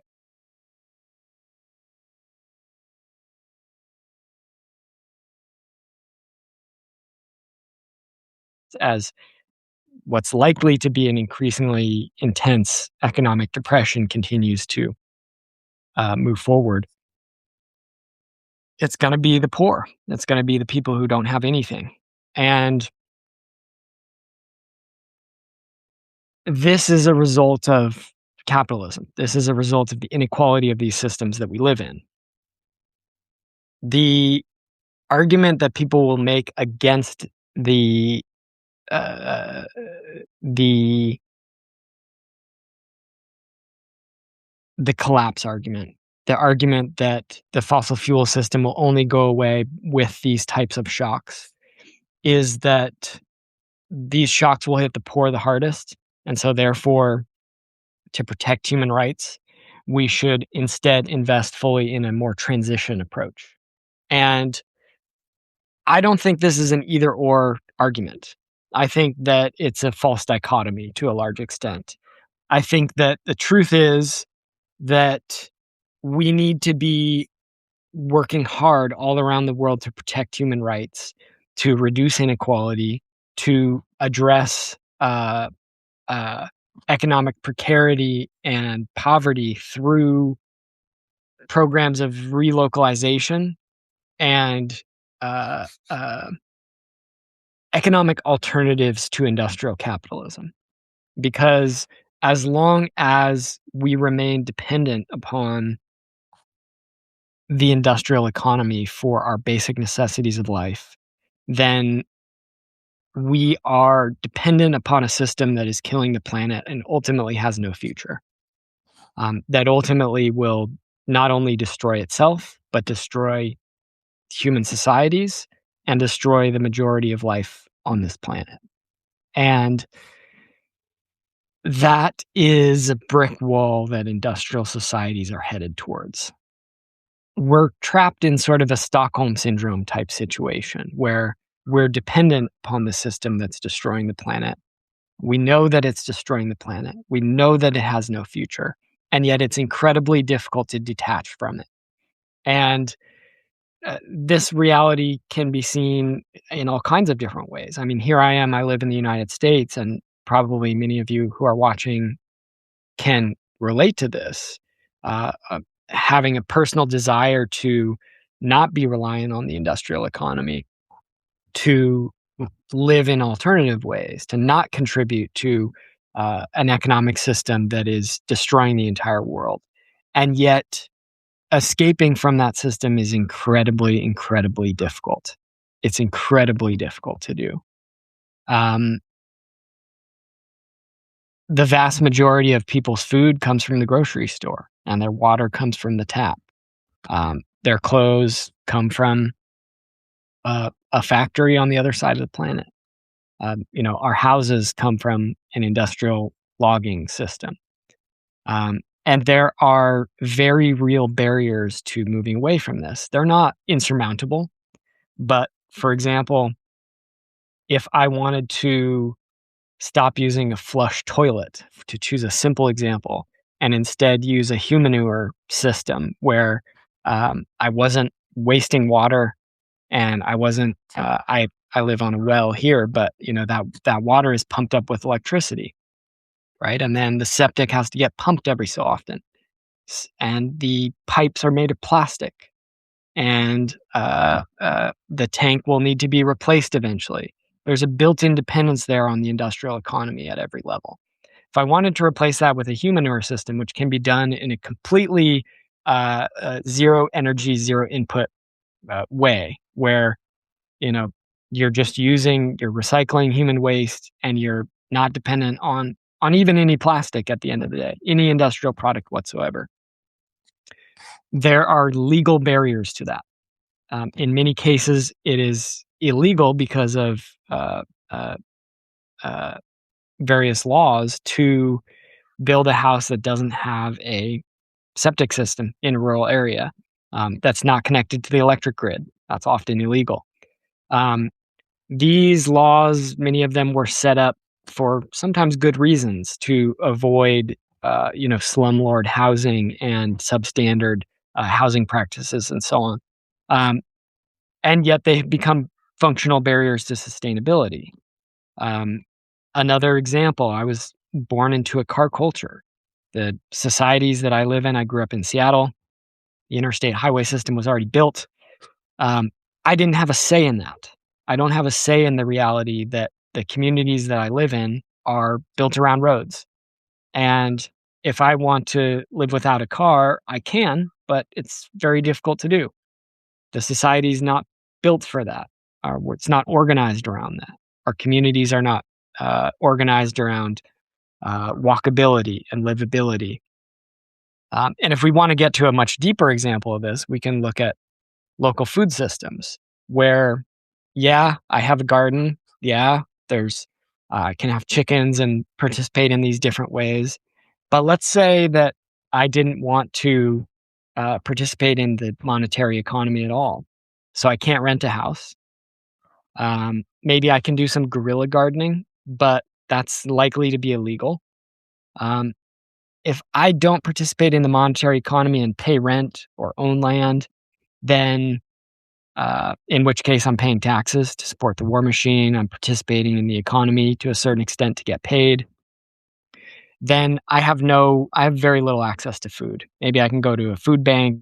as what's likely to be an increasingly intense economic depression continues to move forward, it's going to be the poor. It's going to be the people who don't have anything. And this is a result of capitalism. This is a result of the inequality of these systems that we live in. The argument that people will make against the uh, the the collapse argument, the argument that the fossil fuel system will only go away with these types of shocks, is that these shocks will hit the poor the hardest, and so therefore, to protect human rights, we should instead invest fully in a more transition approach. And I don't think this is an either or argument. I think that it's a false dichotomy to a large extent. I think that the truth is that we need to be working hard all around the world to protect human rights, to reduce inequality, to address uh, economic precarity and poverty through programs of relocalization and uh, uh, economic alternatives to industrial capitalism. Because as long as we remain dependent upon the industrial economy for our basic necessities of life, then we are dependent upon a system that is killing the planet and ultimately has no future. That ultimately will not only destroy itself, but destroy human societies and destroy the majority of life on this planet. And that is a brick wall that industrial societies are headed towards. We're trapped in sort of a Stockholm syndrome type situation where we're dependent upon the system that's destroying the planet. We know that it's destroying the planet. We know that it has no future. And yet it's incredibly difficult to detach from it. And this reality can be seen in all kinds of different ways. I mean, here I am, I live in the United States, and probably many of you who are watching can relate to this. Having a personal desire to not be reliant on the industrial economy, to live in alternative ways, to not contribute to an economic system that is destroying the entire world. And yet, escaping from that system is incredibly, incredibly difficult. It's incredibly difficult to do. Um, the vast majority of people's food comes from the grocery store, and their water comes from the tap. Their clothes come from a factory on the other side of the planet. Our houses come from an industrial logging system. And there are very real barriers to moving away from this. They're not insurmountable, but for example, if I wanted to stop using a flush toilet, to choose a simple example, and instead use a humanure system where I wasn't wasting water and I wasn't. I live on a well here, but that water is pumped up with electricity, right? And then the septic has to get pumped every so often, and the pipes are made of plastic, and the tank will need to be replaced eventually. There's a built-in dependence there on the industrial economy at every level. If I wanted to replace that with a humanure system, which can be done in a completely zero energy, zero input way, where you know you're you're recycling human waste, and you're not dependent on even any plastic at the end of the day, any industrial product whatsoever. There are legal barriers to that. In many cases, it is illegal because of uh, uh, various laws to build a house that doesn't have a septic system in a rural area, that's not connected to the electric grid. That's often illegal. Um, these laws, many of them were set up for sometimes good reasons to avoid, slumlord housing and substandard housing practices and so on. Um, and yet they become functional barriers to sustainability. Um, Another example, I was born into a car culture. The societies that I live in, I grew up in Seattle. The interstate highway system was already built. Um, I didn't have a say in that. I don't have a say in the reality that the communities that I live in are built around roads. And if I want to live without a car, I can, but it's very difficult to do. The society is not built for that. It's not organized around that. Our communities are not organized around walkability and livability. And if we want to get to a much deeper example of this, we can look at local food systems where, yeah, I have a garden. Yeah, I can have chickens and participate in these different ways. But let's say that I didn't want to participate in the monetary economy at all. So I can't rent a house. Maybe I can do some guerrilla gardening, but that's likely to be illegal. Um, if I don't participate in the monetary economy and pay rent or own land, then in which case I'm paying taxes to support the war machine, I'm participating in the economy to a certain extent to get paid, then I have very little access to food. Maybe I can go to a food bank,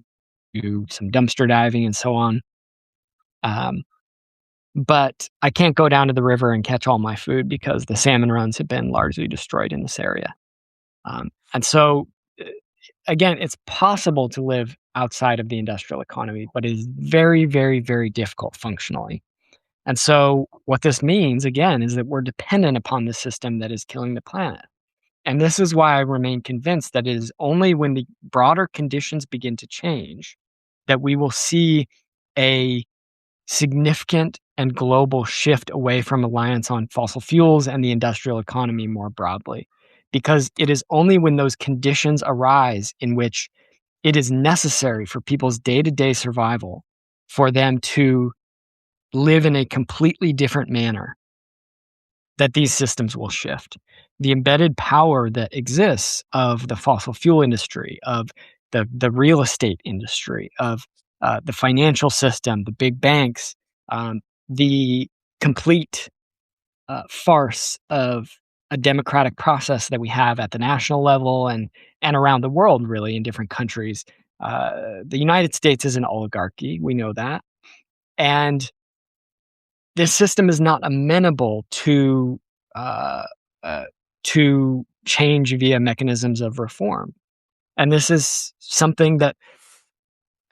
do some dumpster diving and so on. Um, but I can't go down to the river and catch all my food because the salmon runs have been largely destroyed in this area. And so, uh, again, it's possible to live outside of the industrial economy, but it is very, very, very difficult functionally. And so, what this means, again, is that we're dependent upon the system that is killing the planet. And this is why I remain convinced that it is only when the broader conditions begin to change that we will see a significant and global shift away from reliance on fossil fuels and the industrial economy more broadly. Because it is only when those conditions arise in which it is necessary for people's day to day survival for them to live in a completely different manner that these systems will shift. The embedded power that exists of the fossil fuel industry, of the real estate industry, of the financial system, the big banks, the complete farce of a democratic process that we have at the national level and around the world, really, in different countries. The United States is an oligarchy. We know that, and this system is not amenable uh, uh, to change via mechanisms of reform. And this is something that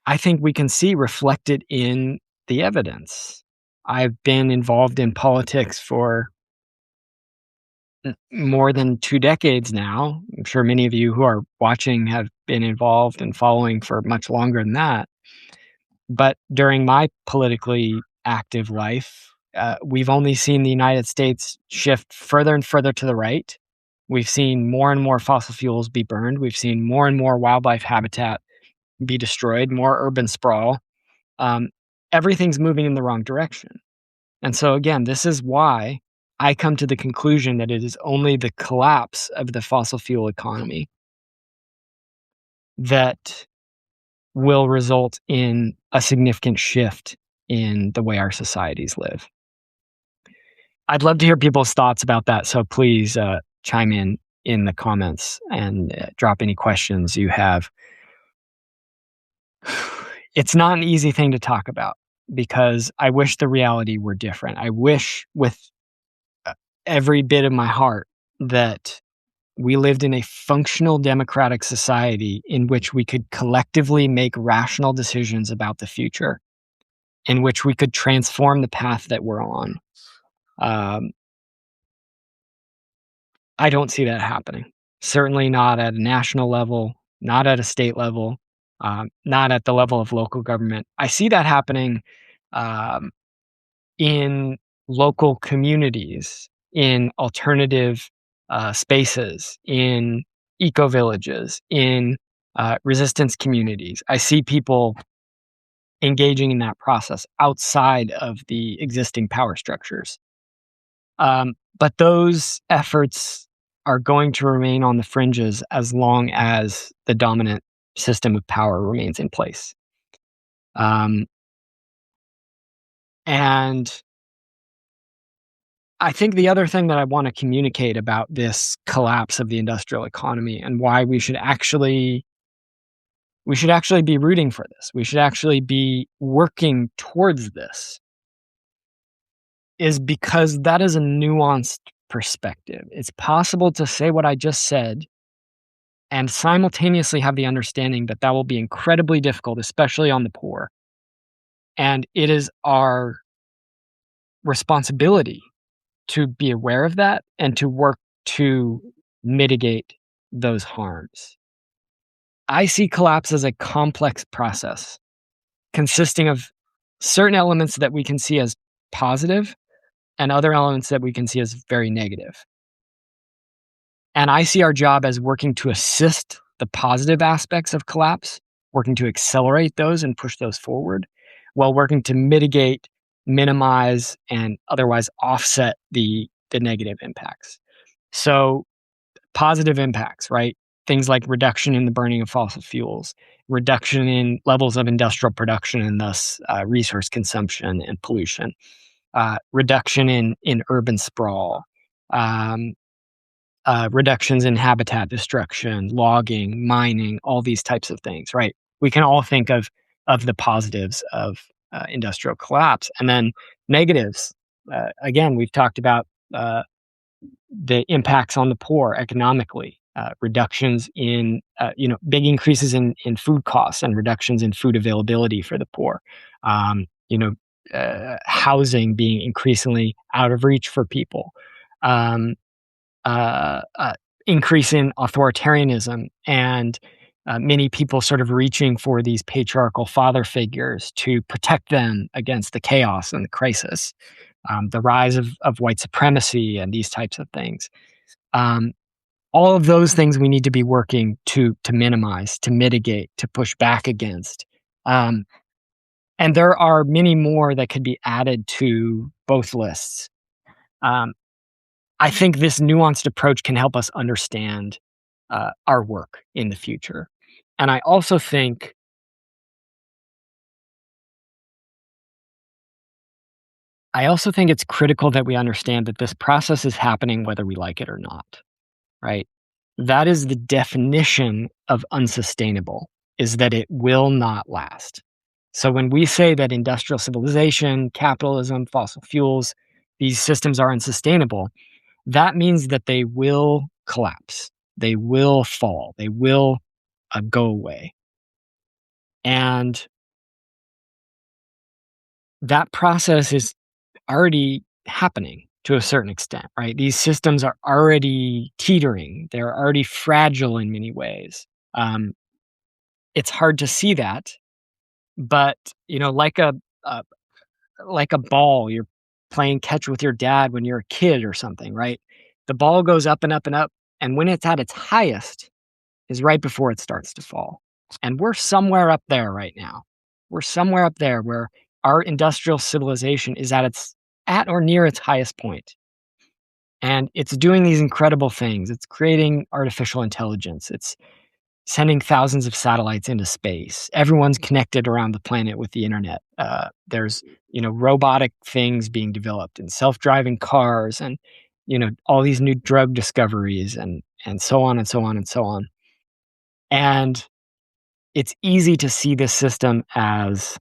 I think we can see reflected in the evidence. I've been involved in politics for more than 2 decades now. I'm sure many of you who are watching have been involved and following for much longer than that. But during my politically active life, we've only seen the United States shift further and further to the right. We've seen more and more fossil fuels be burned. We've seen more and more wildlife habitat be destroyed, more urban sprawl. Um, Everything's moving in the wrong direction. And so again, this is why I come to the conclusion that it is only the collapse of the fossil fuel economy that will result in a significant shift in the way our societies live. I'd love to hear people's thoughts about that, so please chime in the comments and drop any questions you have. It's not an easy thing to talk about because I wish the reality were different. I wish with every bit of my heart that we lived in a functional democratic society in which we could collectively make rational decisions about the future, in which we could transform the path that we're on. I don't see that happening. Certainly not at a national level, not at a state level, not at the level of local government. I see that happening um, in local communities, in alternative spaces, in eco villages, in resistance communities. I see people engaging in that process outside of the existing power structures. But those efforts are going to remain on the fringes as long as the dominant system of power remains in place. Um, and I think the other thing that I want to communicate about this collapse of the industrial economy and why we should actually be rooting for this. We should actually be working towards this is because that is a nuanced perspective. It's possible to say what I just said and simultaneously have the understanding that that will be incredibly difficult, especially on the poor. And it is our responsibility to be aware of that and to work to mitigate those harms. I see collapse as a complex process consisting of certain elements that we can see as positive and other elements that we can see as very negative. And I see our job as working to assist the positive aspects of collapse, working to accelerate those and push those forward, while working to mitigate, minimize, and otherwise offset the negative impacts. So, positive impacts, right? Things like reduction in the burning of fossil fuels, reduction in levels of industrial production and thus resource consumption and pollution, reduction in urban sprawl, um, reductions in habitat destruction, logging, mining, all these types of things, right? We can all think of the positives of industrial collapse, and then negatives. Again, we've talked about the impacts on the poor economically, reductions in big increases in food costs and reductions in food availability for the poor. Um, you know, Housing being increasingly out of reach for people. Um, uh, uh, Increase in authoritarianism and many people sort of reaching for these patriarchal father figures to protect them against the chaos and the crisis, the rise of white supremacy and these types of things. Um, all of those things we need to be working to minimize, to mitigate, to push back against. Um, and there are many more that could be added to both lists. Um, I think this nuanced approach can help us understand our work in the future. And I also think it's critical that we understand that this process is happening whether we like it or not, right? That is the definition of unsustainable, is that it will not last. So when we say that industrial civilization, capitalism, fossil fuels, these systems are unsustainable, that means that they will collapse. They will fall. They will go away. And that process is already happening to a certain extent, right? These systems are already teetering. They're already fragile in many ways. Um, it's hard to see that, but a like a ball, you're playing catch with your dad when you're a kid or something, right? The ball goes up and up and up, and when it's at its highest, is right before it starts to fall. And we're somewhere up there right now. We're somewhere up there where our industrial civilization is at its at or near its highest point. And it's doing these incredible things. It's creating artificial intelligence. It's sending thousands of satellites into space. Everyone's connected around the planet with the internet. There's robotic things being developed and self-driving cars and all these new drug discoveries and so on and so on and so on. And it's easy to see this system as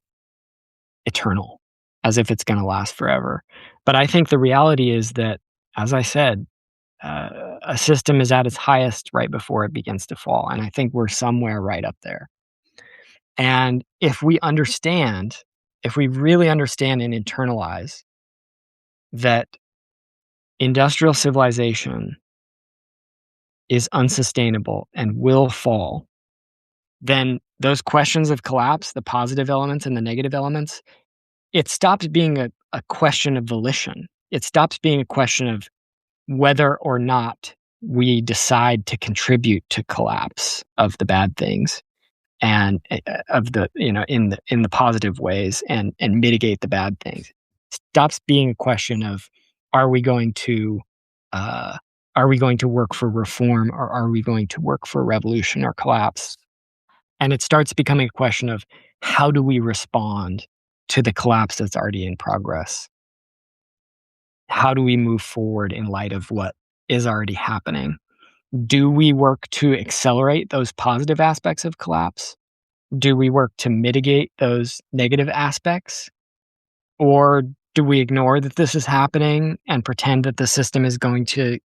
eternal, as if it's going to last forever. But I think the reality is that, as I said, a system is at its highest right before it begins to fall. And I think we're somewhere right up there. And if we really understand and internalize that industrial civilization is unsustainable and will fall, then those questions of collapse, the positive elements and the negative elements, it stops being a question of volition. It stops being a question of whether or not we decide to contribute to collapse of the bad things and of the in the positive ways and mitigate the bad things. It stops being a question of are we going to work for reform or are we going to work for revolution or collapse? And it starts becoming a question of how do we respond to the collapse that's already in progress? How do we move forward in light of what is already happening? Do we work to accelerate those positive aspects of collapse? Do we work to mitigate those negative aspects? Or do we ignore that this is happening and pretend that the system is going to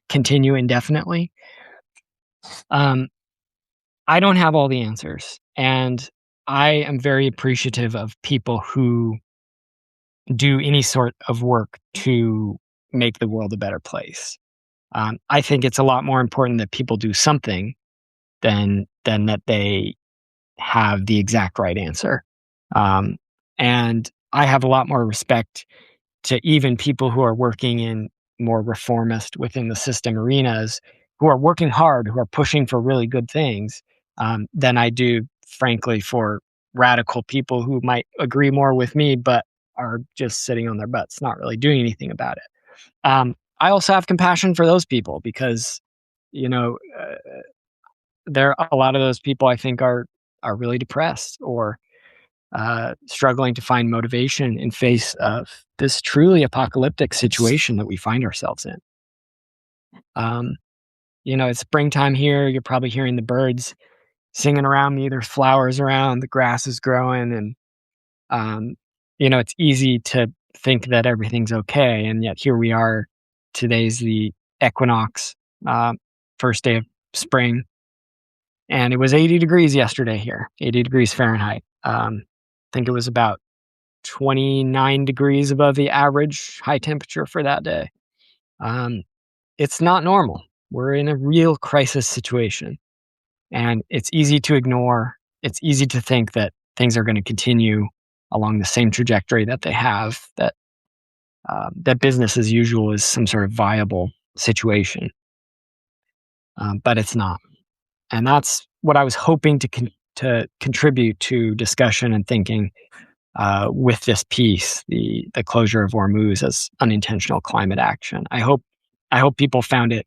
continue indefinitely? I don't have all the answers. And I am very appreciative of people who do any sort of work to make the world a better place. I think it's a lot more important that people do something than that they have the exact right answer. And I have a lot more respect to even people who are working in more reformist within the system arenas, who are working hard, who are pushing for really good things, than I do, frankly, for radical people who might agree more with me, but are just sitting on their butts, not really doing anything about it. I also have compassion for those people because, you know, uh, there are a lot of those people I think are really depressed or struggling to find motivation in face of this truly apocalyptic situation that we find ourselves in. Um, it's springtime here. You're probably hearing the birds singing around me. There's flowers around. The grass is growing, and it's easy to think that everything's okay, and yet here we are. Today's the equinox, first day of spring, and it was 80 degrees yesterday here, 80 degrees Fahrenheit. I think it was about 29 degrees above the average high temperature for that day. Um, it's not normal. We're in a real crisis situation, and it's easy to ignore. It's easy to think that things are going to continue along the same trajectory that they have, that business as usual is some sort of viable situation. But it's not. And that's what I was hoping to contribute to discussion and thinking with this piece, the closure of Hormuz as unintentional climate action. I hope people found it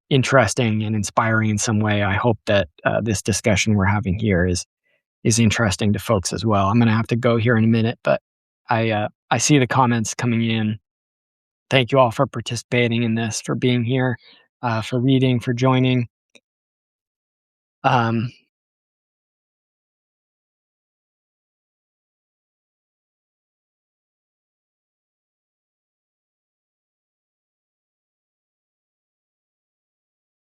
interesting and inspiring in some way. I hope that this discussion we're having here is interesting to folks as well. I'm going to have to go here in a minute, but I see the comments coming in. Thank you all for participating in this, for being here, for reading, for joining.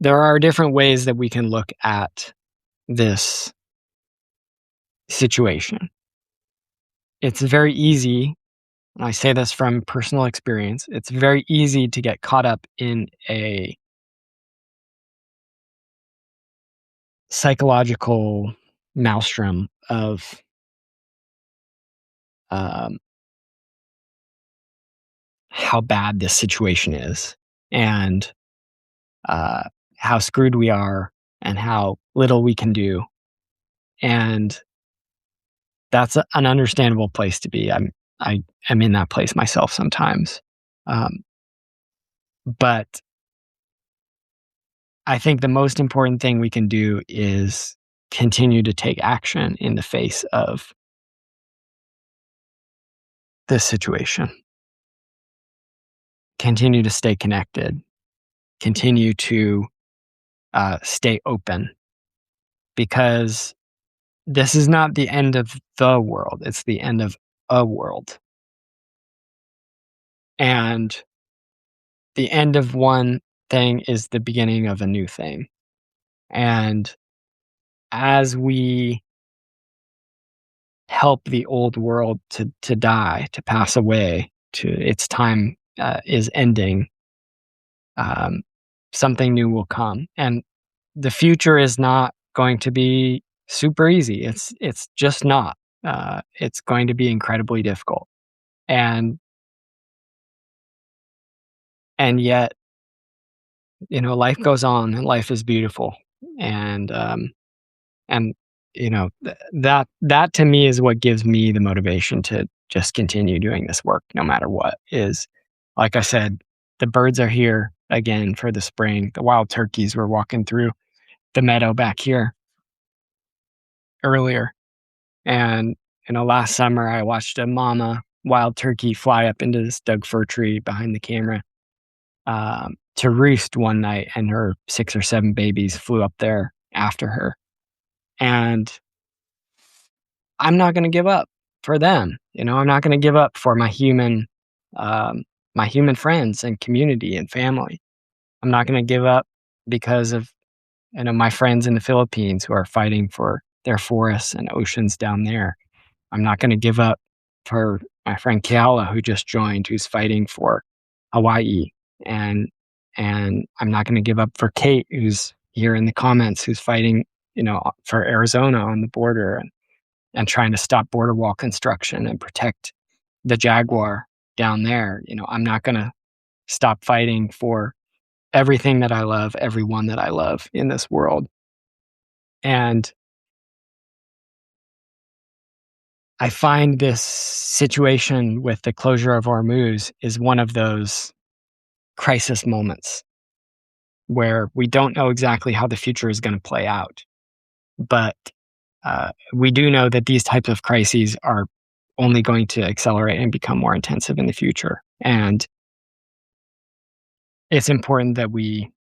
There are different ways that we can look at this situation. It's very easy, and I say this from personal experience, it's very easy to get caught up in a psychological maelstrom of how bad this situation is and how screwed we are and how little we can do. And that's an understandable place to be. I am in that place myself sometimes. Um, but I think the most important thing we can do is continue to take action in the face of this situation. Continue to stay connected. Continue to stay open, because this is not the end of the world. It's the end of a world. And the end of one thing is the beginning of a new thing. And as we help the old world to die, to pass away, to its time is ending, um, something new will come. And the future is not going to be super easy. It's just not. It's going to be incredibly difficult. And yet, life goes on and life is beautiful. And and that to me is what gives me the motivation to just continue doing this work no matter what. Is, like I said, the birds are here again for the spring. The wild turkeys were walking through the meadow back here earlier. And last summer I watched a mama wild turkey fly up into this Doug fir tree behind the camera, to roost one night, and her 6 or 7 babies flew up there after her. And I'm not going to give up for them. I'm not going to give up for um, my human friends and community and family. I'm not going to give up because of my friends in the Philippines who are fighting for their forests and oceans down there. I'm not going to give up for my friend Keala, who just joined, who's fighting for Hawaii. And I'm not going to give up for Kate, who's here in the comments, who's fighting, for Arizona on the border, and trying to stop border wall construction and protect the jaguar down there. I'm not going to stop fighting for everything that I love, everyone that I love in this world. And I find this situation with the closure of Hormuz is one of those crisis moments where we don't know exactly how the future is going to play out. But we do know that these types of crises are only going to accelerate and become more intensive in the future. And it's important that we,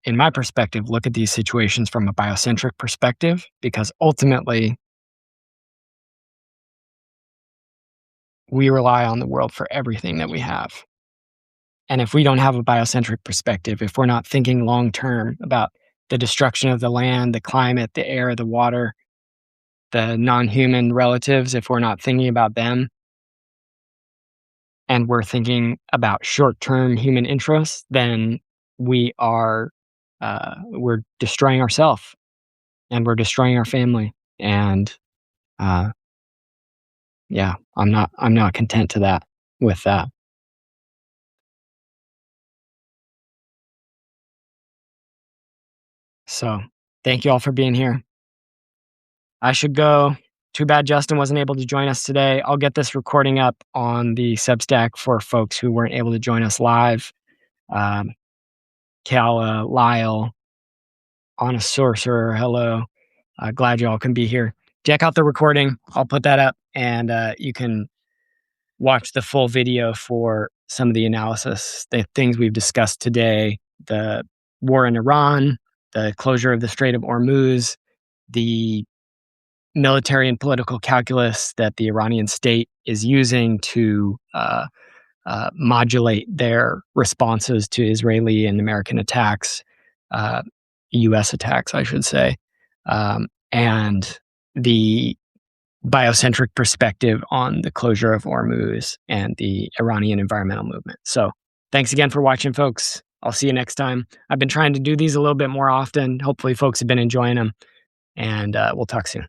in my perspective, look at these situations from a biocentric perspective, because ultimately we rely on the world for everything that we have. And if we don't have a biocentric perspective, if we're not thinking long term about the destruction of the land, the climate, the air, the water, the non-human relatives, if we're not thinking about them, and we're thinking about short-term human interests, then we're destroying ourselves, and we're destroying our family. And yeah, I'm not content with that. So thank you all for being here. I should go. Too bad Justin wasn't able to join us today. I'll get this recording up on the Substack for folks who weren't able to join us live. Cal, Lyle, Honest Sorcerer, hello. Glad you all can be here. Check out the recording. I'll put that up, and you can watch the full video for some of the analysis, the things we've discussed today, the war in Iran, the closure of the Strait of Hormuz, the military and political calculus that the Iranian state is using to modulate their responses to Israeli and American attacks, U.S. attacks, I should say, and the biocentric perspective on the closure of Hormuz and the Iranian environmental movement. So thanks again for watching, folks. I'll see you next time. I've been trying to do these a little bit more often. Hopefully folks have been enjoying them, and we'll talk soon.